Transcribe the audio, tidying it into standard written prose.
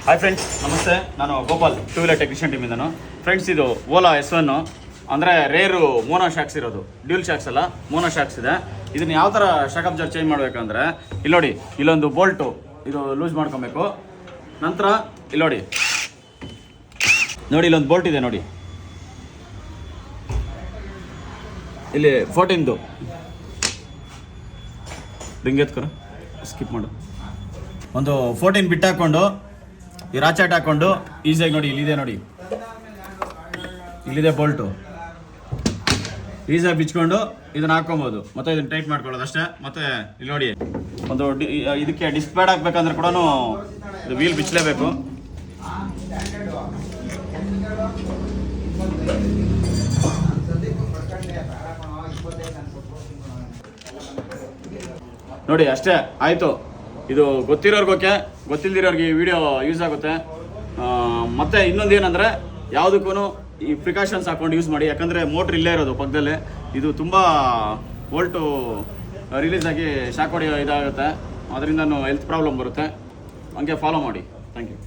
Hi friends, ನಮಸ್ತೆ. ನಾನು Gopal, two wheeler technician ಟೀಮಿಂದನು. ಫ್ರೆಂಡ್ಸ್, ಇದು ಓಲಾ S1 ಅಂದರೆ ರೇರು ಮೋನೋ ಶಾಕ್ಸ್ ಇರೋದು, ಡ್ಯೂಲ್ ಶಾಕ್ಸ್ ಅಲ್ಲ, ಮೋನೋ ಶಾಕ್ಸ್ ಇದೆ. ಇದನ್ನು ಯಾವ ಥರ ಶಾಕ್ ಅಬ್ಸರ್ವರ್ ಚೇಂಜ್ ಮಾಡಬೇಕಂದ್ರೆ, ಇಲ್ಲಿ ನೋಡಿ, ಇಲ್ಲೊಂದು ಬೋಲ್ಟು ಇದು ಲೂಸ್ ಮಾಡ್ಕೊಬೇಕು. ನಂತರ ಇಲ್ಲಿ ನೋಡಿ ಇಲ್ಲೊಂದು ಬೋಲ್ಟ್ ಇದೆ ನೋಡಿ, ಇಲ್ಲಿ 14ದು ರಿಂಗ್ ಎತ್ಕೊರ, ಸ್ಕಿಪ್ ಮಾಡು. ಒಂದು 14 ಬಿಟ್ಟು ಹಾಕ್ಕೊಂಡು ಈ ರಾಚಾಟ್ ಹಾಕ್ಕೊಂಡು ಈಸಿಯಾಗಿ ನೋಡಿ, ಇಲ್ಲಿದೆ ಬೋಲ್ಟು, ಈಸಿಯಾಗಿ ಬಿಚ್ಕೊಂಡು ಇದನ್ನ ಹಾಕೊಬೋದು. ಮತ್ತೆ ಇದನ್ನ ಟೈಟ್ ಮಾಡ್ಕೊಳ್ಳೋದು ಅಷ್ಟೇ. ಮತ್ತೆ ಇಲ್ಲಿ ನೋಡಿ, ಒಂದು ಇದಕ್ಕೆ ಡಿಸ್ಕ್ ಪ್ಯಾಡ್ ಹಾಕ್ಬೇಕಂದ್ರೆ ಕೂಡ ಇದು ವೀಲ್ ಬಿಚ್ಚಲೇಬೇಕು. ನೋಡಿ ಅಷ್ಟೇ ಆಯಿತು. ಇದು ಗೊತ್ತಿರೋರ್ಗೆ ಓಕೆ, ಗೊತ್ತಿಲ್ದಿರೋರಿಗೆ ಈ ವಿಡಿಯೋ ಯೂಸ್ ಆಗುತ್ತೆ. ಮತ್ತು ಇನ್ನೊಂದು ಏನಂದರೆ, ಯಾವುದಕ್ಕೂ ಈ ಪ್ರಿಕಾಷನ್ಸ್ ಹಾಕ್ಕೊಂಡು ಯೂಸ್ ಮಾಡಿ. ಯಾಕಂದರೆ ಮೋಟ್ರ್ ಇಲ್ಲೇ ಇರೋದು ಪಕ್ಕದಲ್ಲೇ, ಇದು ತುಂಬ ವೋಲ್ಟು ರಿಲೀಸ್ ಆಗಿ ಶಾಕ್ ಹೊಡೆಯೋ ಇದಾಗುತ್ತೆ. ಅದರಿಂದ ಹೆಲ್ತ್ ಪ್ರಾಬ್ಲಮ್ ಬರುತ್ತೆ. ಹಂಗೆ ಫಾಲೋ ಮಾಡಿ. Thank you.